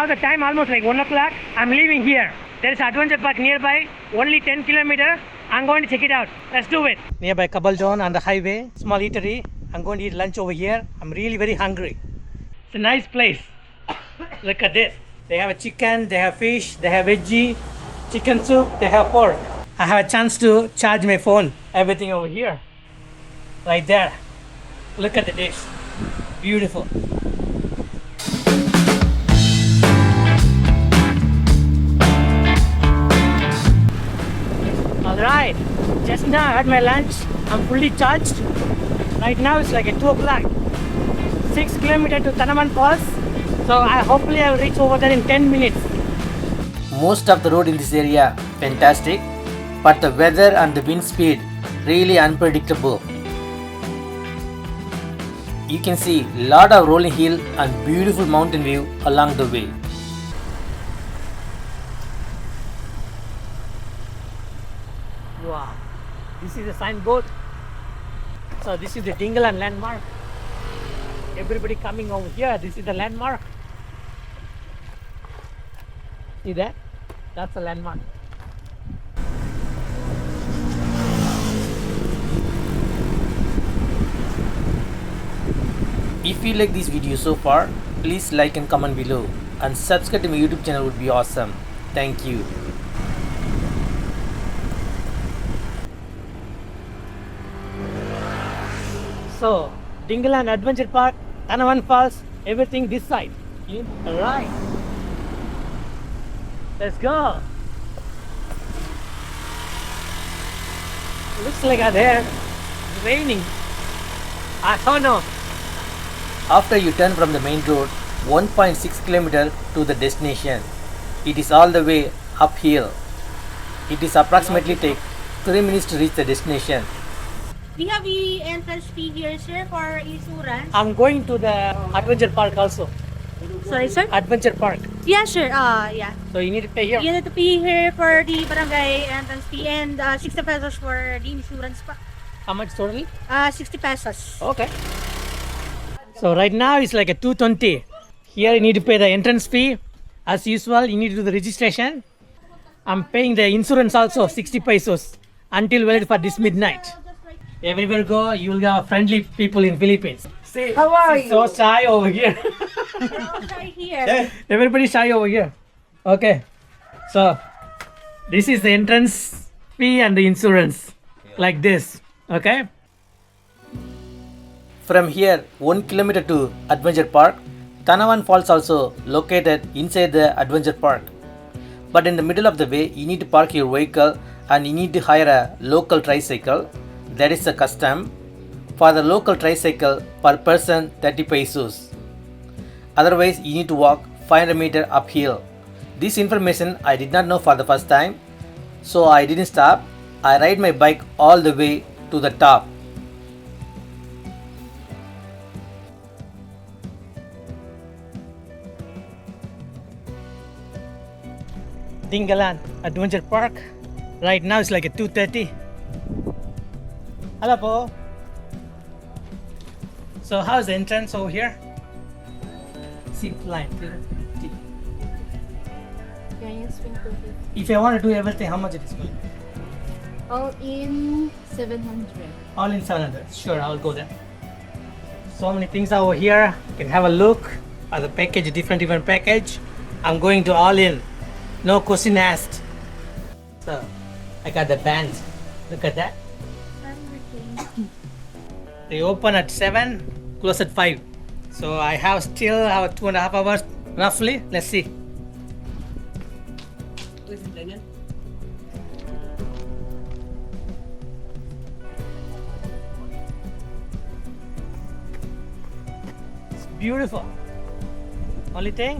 now the time almost like 1 o'clock. I'm leaving here. There is adventure park nearby, only 10 kilometers. I'm going to check it out. Let's do it. Nearby Kabaldon on the highway, small eatery. I'm going to eat lunch over here. I'm really very hungry. It's a nice place. Look at this. They have a chicken, they have fish, they have veggie, chicken soup, they have pork. I have a chance to charge my phone. Everything over here. Right there. Look at the dish. Beautiful. Alright. Just now I had my lunch. I'm fully charged. Right now it's like at 2 o'clock. 6 kilometers to Tanawan Falls. So hopefully I will reach over there in 10 minutes. Most of the road in this area fantastic, but the weather and the wind speed really unpredictable. You can see lot of rolling hill and beautiful mountain view along the way. Wow. This is a signboard. So this is the Dingalan landmark. Everybody coming over here. This is the landmark. See that? That's a landmark. If you like this video so far, please like and comment below, and subscribe to my YouTube channel would be awesome. Thank you. So Dingalan Adventure Park, Tanawan Falls, everything this side. Alright. Let's go. Looks like there it's raining. I don't know. After you turn from the main road, 1.6 km to the destination, it is all the way uphill. It is approximately take 3 minutes to reach the destination. Do you have the entrance fee here, sir, for insurance? I'm going to the Adventure Park also. Sorry, sir? Adventure Park. Yeah, sure. Yeah. So you need to pay here. You need to pay here for the barangay entrance fee and 60 pesos for the insurance pa. How much totally? 60 pesos. Okay. So right now it's like a 220. Here you need to pay the entrance fee. As usual, you need to do the registration. I'm paying the insurance also 60 pesos until valid for this midnight. Everywhere go, you will have friendly people in Philippines. See, How are you? so shy over here. Right here. Everybody shy over here. Okay. So this is the entrance fee and the insurance. Like this. Okay. From here, 1 km to Adventure Park, Tanawan Falls also located inside the Adventure Park. But in the middle of the way, you need to park your vehicle and you need to hire a local tricycle. That is the custom. For the local tricycle, per person 30 pesos. Otherwise, you need to walk 500 meters uphill. This information I did not know for the first time, so I didn't stop. I ride my bike all the way to the top. Dingalan Adventure Park. Right now it's like a 2:30. Hello po. So how's the entrance over here? Zip line. Can you swing to it? If I want to do everything, how much it is going? All in 700. All in 700. Sure, I'll go there. So many things over here. You can have a look at the package, different package. I'm going to all in. No question asked. So I got the band. Look at that. They open at 7, close at 5. So I have still 2.5 hours roughly. Let's see. It's beautiful. Only thing,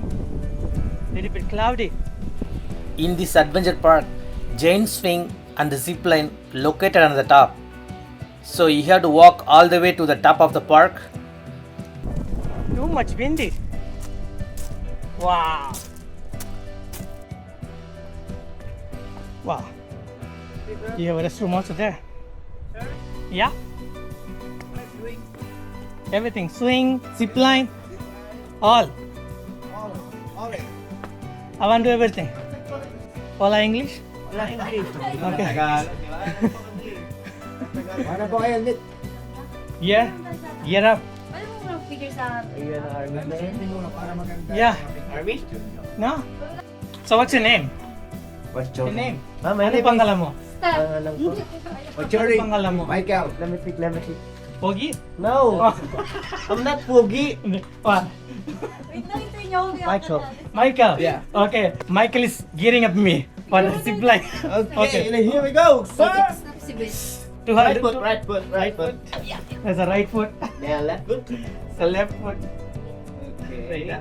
little bit cloudy. In this adventure park, giant swing and the zip line located on the top. So you have to walk all the way to the top of the park. Too much windy. Wow. Wow. You have a restroom also there. Yeah. Everything. Swing, zip line, all. I want to do everything. Wala English? Okay. Mana po kayo ulit? Yeah. Gear up. Ano mo mga figure sa... Yeah. Army? No? So what's your name? What's Your name? Ah, my Ano name yung pangalan mo? What's Ano yung pangalan mo? Michael. Let me see. Pogi? No! I'm not Pogi. What? Wait lang, ito niyo. Michael. Michael? Yeah. Okay. Michael is gearing up me for the zip line. Okay, here we go, sir! Right 200. foot, right foot, right foot. There's a right foot. Yeah, left foot. The left foot. Okay.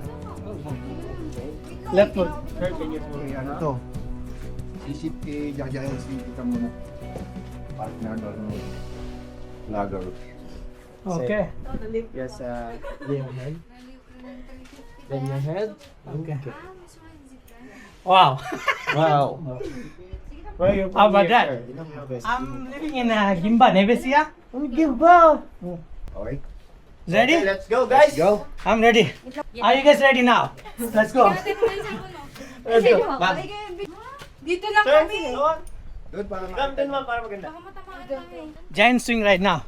Left foot. Sir, can you pull me Ano to? Sisip kay Jajayan si kita muna. Partner doon mo. Lager. Okay. Yes, lay your head. Then your head. Okay. Wow. Wow. Where are you How about from that? here, sir? I'm living in Gimba, Nevesia. Gimba. Okay. Ready? Okay, let's go, guys. Let's go. I'm ready. Are you guys ready now? Let's go. Let's go. Dito lang Sir, kami. Doon para Come din mo para maganda. Baka matamaan kami. Giant swing right now.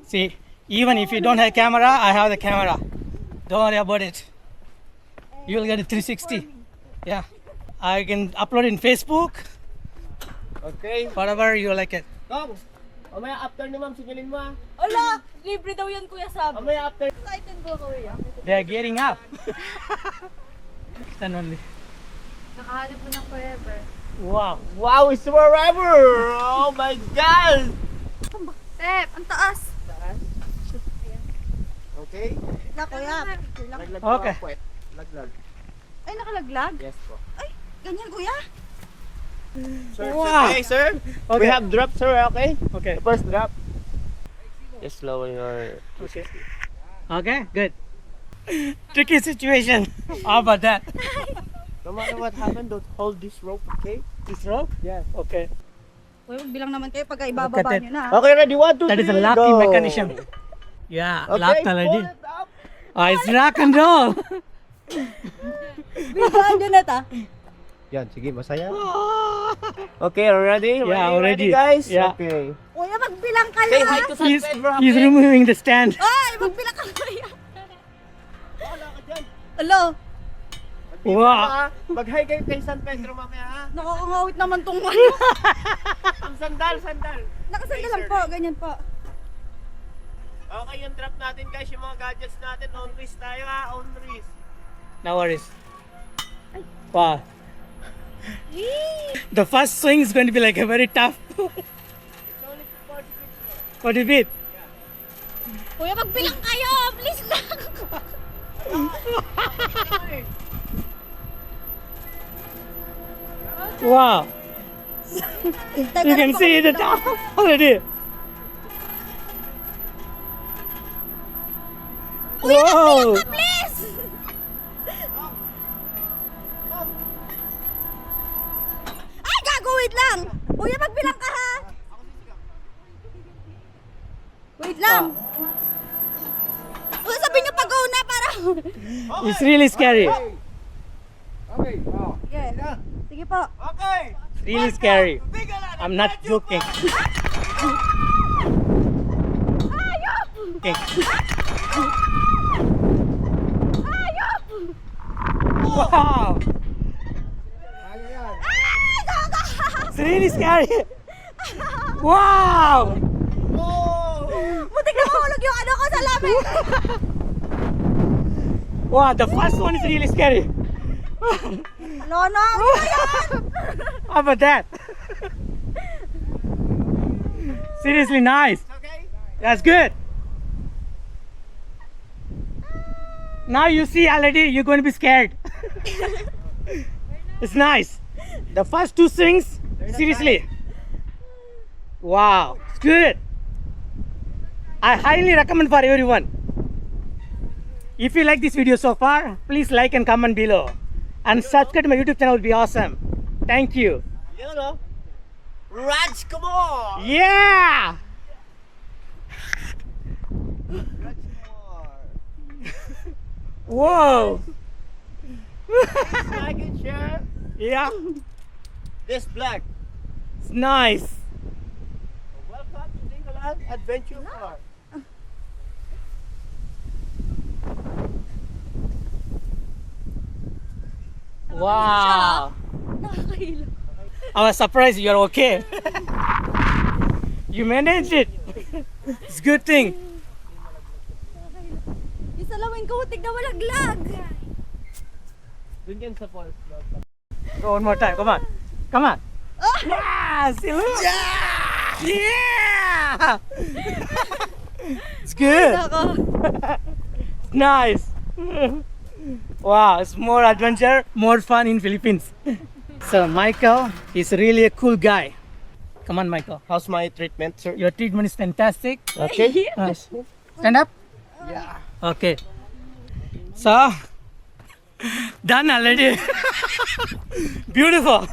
See, even if you don't have camera, I have the camera. Don't worry about it. You will get a 360. Yeah. I can upload in Facebook, Okay. whatever you like it. Come. Mamaya after ni ma'am, sigilin mo ah. Ala, libre daw yan kuya sabi. Mamaya after. Excited ko kuya. They're getting up. Stand only. Nakahanap mo ng forever. Wow. Wow, it's forever! Oh my God! Step, ang taas. Okay. Na kuya. Laglag Okay. po, puwet. Laglag. Ay, nakalaglag? Yes po. Ay, ganyan kuya. Sir, Wow. okay, sir. We Okay. have drop, sir, okay? Okay. The first drop. Just lower your... Okay. Okay, good. Tricky situation. How about that? No matter what happened, don't hold this rope, okay? This rope? Yes. Okay. Kuya, magbilang naman kayo pag Look ibababa at it. nyo na. Okay, ready? 1, 2, 3, That is a go! locking mechanism. Yeah, Okay, locked already. pull it up. Oh, it's rock and roll. Biglaan nyo na ta. Yan, sige, masaya. Okay, ready? Yeah, ready, already. guys? Yeah. Okay. Kuya, magbilang ka Say na. hi to He's, San Pedro, he's okay? removing the stand. Ay, magbilang ka kuya. Wala ka dyan. Alo, Wow. Ah, mag-hi kayo kay San Pedro mamaya, ha? nakakangawit naman tong ano. Ang sandal. Nakasanda lang po, ganyan po. Okay, yung trap natin guys, yung mga gadgets natin, on risk tayo ha, on risk. No worries. Wow. The first swing is going to be like a very tough. It's only 40 feet. 40 feet. Kuya, magbilang kayo, please lang. Wow. You can see the top already. Wow. Please! Ay, gago, wait lang! Kuya, magbilang ka ha! Wait lang! Uy, sabi niyo pag-go na para... It's really scary. Okay. Oh. Sige. Sige po. Okay! Really scary. I'm not joking. Okay. Wow. Ay, gago! It's really scary. Wow. Butik na mahulog yung ano ko sa labi! Wow, the first one is really scary. No, no! Ano yan? How about that? Seriously nice. Okay? That's good. Now you see already, you're going to be scared. It's nice. The first two swings, seriously. Wow, it's good. I highly recommend for everyone. If you like this video so far, please like and comment below. And subscribe to my YouTube channel will be awesome. Thank you. You know? Raj, come on! Yeah! Whoa! Like and share. Yeah, This black. it's nice. Welcome to Dingalan Adventure Park. Wow! Nakakahilo. I was surprised you're okay. You managed it. It's a good thing. Yung salawin ko, hutik na malaglag. Dun yan sa falls. Go one more time. Come on. Come on. Yeah! See, look. Yeah! It's good. Ako. Nice. Wow, it's more adventure, more fun in Philippines. So Michael is really a cool guy. Come on, Michael. How's my treatment, sir? Your treatment is fantastic. Okay. Stand up. Yeah. Okay. So done already. Beautiful.